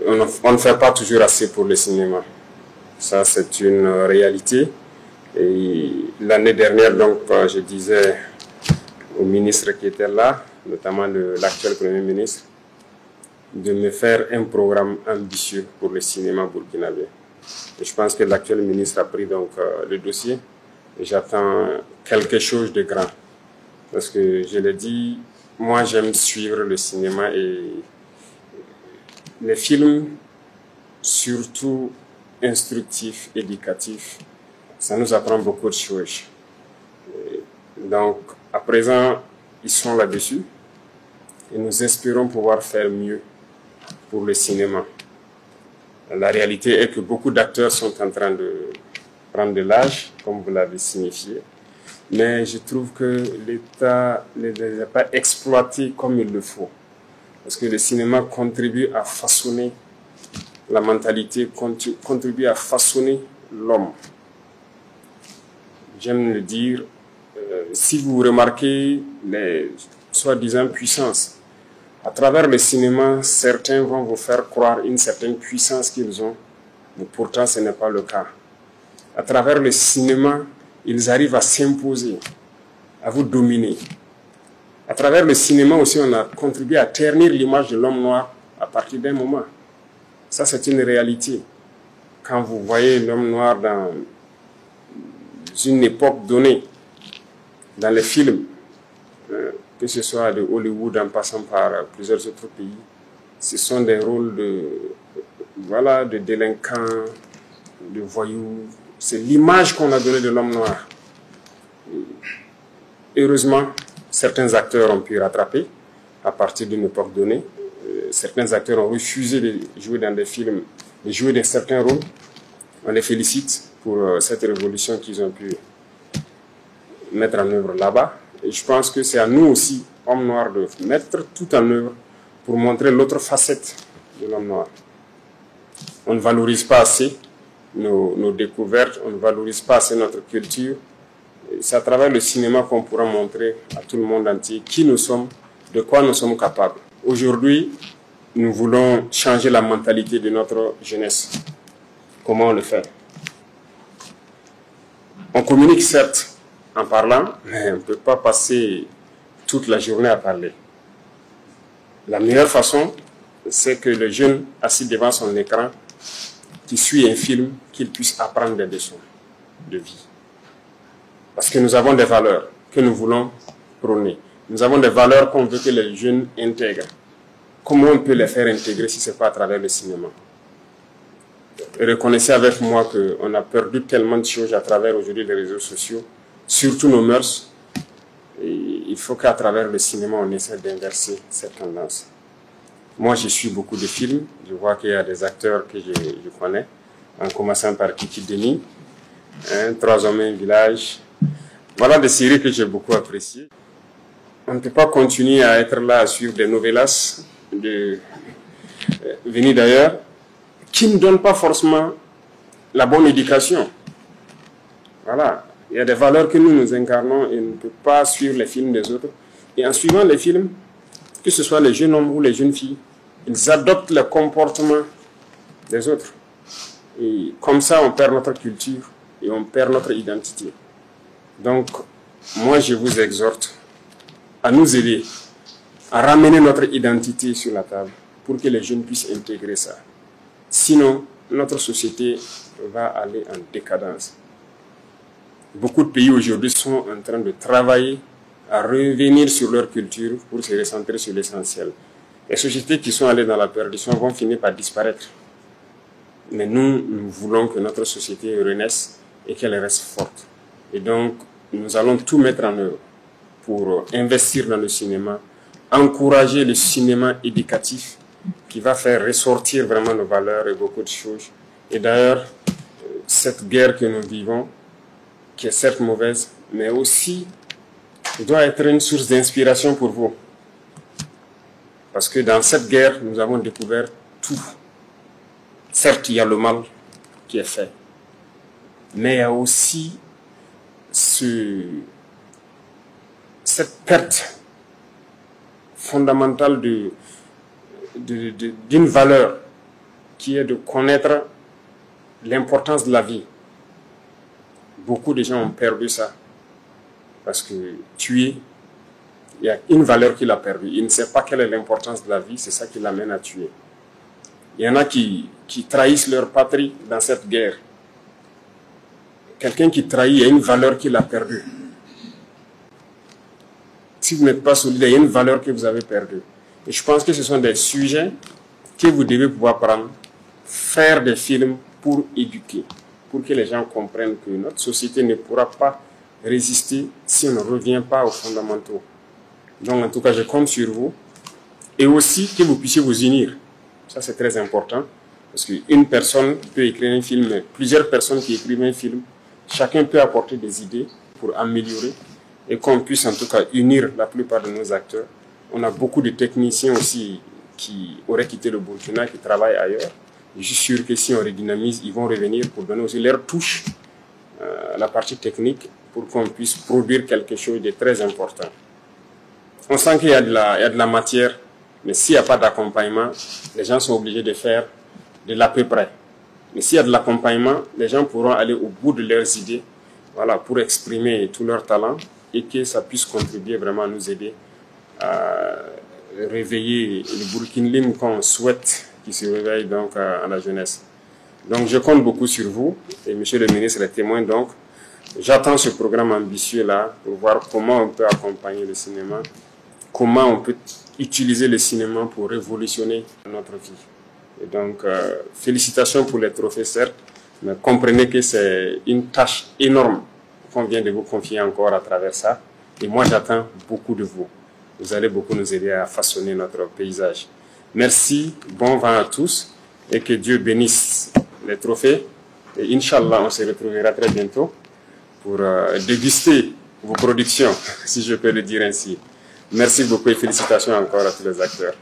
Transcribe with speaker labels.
Speaker 1: on ne fait pas toujours assez pour le cinéma. Ça, c'est une réalité. Et l'année dernière, donc, je disais au ministre qui était là, notamment l'actuel Premier ministre, de me faire un programme ambitieux pour le cinéma burkinabé. Et je pense que l'actuel ministre a pris donc le dossier et j'attends quelque chose de grand. Parce que je l'ai dit, moi j'aime suivre le cinéma et les films, surtout instructifs, éducatifs, ça nous apprend beaucoup de choses. Donc à présent, ils sont là-dessus et nous espérons pouvoir faire mieux pour le cinéma. La réalité est que beaucoup d'acteurs sont en train de prendre de l'âge, comme vous l'avez signifié, mais je trouve que l'État ne les a pas exploités comme il le faut. Parce que le cinéma contribue à façonner la mentalité, contribue à façonner l'homme. J'aime le dire, si vous remarquez les soi-disant puissances, à travers le cinéma, certains vont vous faire croire une certaine puissance qu'ils ont, mais pourtant ce n'est pas le cas. À travers le cinéma, ils arrivent à s'imposer, à vous dominer. À travers le cinéma aussi, on a contribué à ternir l'image de l'homme noir à partir d'un moment. Ça, c'est une réalité. Quand vous voyez l'homme noir dans une époque donnée, dans les films, que ce soit de Hollywood en passant par plusieurs autres pays, ce sont des rôles de délinquants, de voyous. C'est l'image qu'on a donnée de l'homme noir. Heureusement, certains acteurs ont pu rattraper à partir d'une époque donnée. Certains acteurs ont refusé de jouer dans des films, de jouer dans certains rôles. On les félicite pour cette révolution qu'ils ont pu mettre en œuvre là-bas. Et je pense que c'est à nous aussi, hommes noirs, de mettre tout en œuvre pour montrer l'autre facette de l'homme noir. On ne valorise pas assez nos découvertes, on ne valorise pas assez notre culture. C'est à travers le cinéma qu'on pourra montrer à tout le monde entier qui nous sommes, de quoi nous sommes capables. Aujourd'hui, nous voulons changer la mentalité de notre jeunesse. Comment on le fait? On communique certes en parlant, mais on ne peut pas passer toute la journée à parler. La meilleure façon, c'est que le jeune assis devant son écran, qui suit un film, qu'il puisse apprendre des leçons de vie. Parce que nous avons des valeurs que nous voulons prôner. Nous avons des valeurs qu'on veut que les jeunes intègrent. Comment on peut les faire intégrer si ce n'est pas à travers le cinéma? Reconnaissez avec moi qu'on a perdu tellement de choses à travers aujourd'hui les réseaux sociaux, surtout nos mœurs. Et il faut qu'à travers le cinéma, on essaie d'inverser cette tendance. Moi, je suis beaucoup de films. Je vois qu'il y a des acteurs que je connais, en commençant par Kiki Denis, 3 hommes et un village. Voilà des séries que j'ai beaucoup appréciées. On ne peut pas continuer à être là à suivre des novellas venus d'ailleurs, qui ne donnent pas forcément la bonne éducation. Voilà. Il y a des valeurs que nous incarnons et on ne peut pas suivre les films des autres. Et en suivant les films, que ce soit les jeunes hommes ou les jeunes filles, ils adoptent le comportement des autres. Et comme ça, on perd notre culture et on perd notre identité. Donc, moi, je vous exhorte à nous aider à ramener notre identité sur la table pour que les jeunes puissent intégrer ça. Sinon, notre société va aller en décadence. Beaucoup de pays aujourd'hui sont en train de travailler à revenir sur leur culture pour se recentrer sur l'essentiel. Les sociétés qui sont allées dans la perdition vont finir par disparaître. Mais nous voulons que notre société renaisse et qu'elle reste forte. Et donc, nous allons tout mettre en œuvre pour investir dans le cinéma, encourager le cinéma éducatif qui va faire ressortir vraiment nos valeurs et beaucoup de choses. Et d'ailleurs, cette guerre que nous vivons, qui est certes mauvaise, mais aussi doit être une source d'inspiration pour vous. Parce que dans cette guerre, nous avons découvert tout. Certes, il y a le mal qui est fait, mais il y a aussi cette perte fondamentale d'une valeur qui est de connaître l'importance de la vie. Beaucoup de gens ont perdu ça. Parce que tuer, il y a une valeur qu'il a perdue. Il ne sait pas quelle est l'importance de la vie, c'est ça qui l'amène à tuer. Il y en a qui trahissent leur patrie dans cette guerre. Quelqu'un qui trahit, il y a une valeur qu'il a perdue. Si vous n'êtes pas solidaire, il y a une valeur que vous avez perdue. Et je pense que ce sont des sujets que vous devez pouvoir prendre, faire des films pour éduquer, pour que les gens comprennent que notre société ne pourra pas résister si on ne revient pas aux fondamentaux. Donc en tout cas, je compte sur vous. Et aussi que vous puissiez vous unir. Ça, c'est très important. Parce qu'une personne peut écrire un film, mais plusieurs personnes qui écrivent un film, chacun peut apporter des idées pour améliorer et qu'on puisse en tout cas unir la plupart de nos acteurs. On a beaucoup de techniciens aussi qui auraient quitté le Burkina, qui travaillent ailleurs. Je suis sûr que si on redynamise, ils vont revenir pour donner aussi leur touche à la partie technique pour qu'on puisse produire quelque chose de très important. On sent qu'il y a de la matière, mais s'il n'y a pas d'accompagnement, les gens sont obligés de faire de l'à peu près. Mais s'il y a de l'accompagnement, les gens pourront aller au bout de leurs idées, voilà, pour exprimer tout leur talent et que ça puisse contribuer vraiment à nous aider à réveiller le Burkinlim qu'on souhaite qui se réveille donc à la jeunesse. Donc je compte beaucoup sur vous et monsieur le ministre est témoin, donc j'attends ce programme ambitieux là pour voir comment on peut accompagner le cinéma, comment on peut utiliser le cinéma pour révolutionner notre vie. Et donc félicitations pour les trophées certes, mais comprenez que c'est une tâche énorme qu'on vient de vous confier encore à travers ça. Et moi j'attends beaucoup de vous. Vous allez beaucoup nous aider à façonner notre paysage. Merci, bon vent à tous et que Dieu bénisse les trophées. Et Inch'Allah, on se retrouvera très bientôt pour déguster vos productions, si je peux le dire ainsi. Merci beaucoup et félicitations encore à tous les acteurs.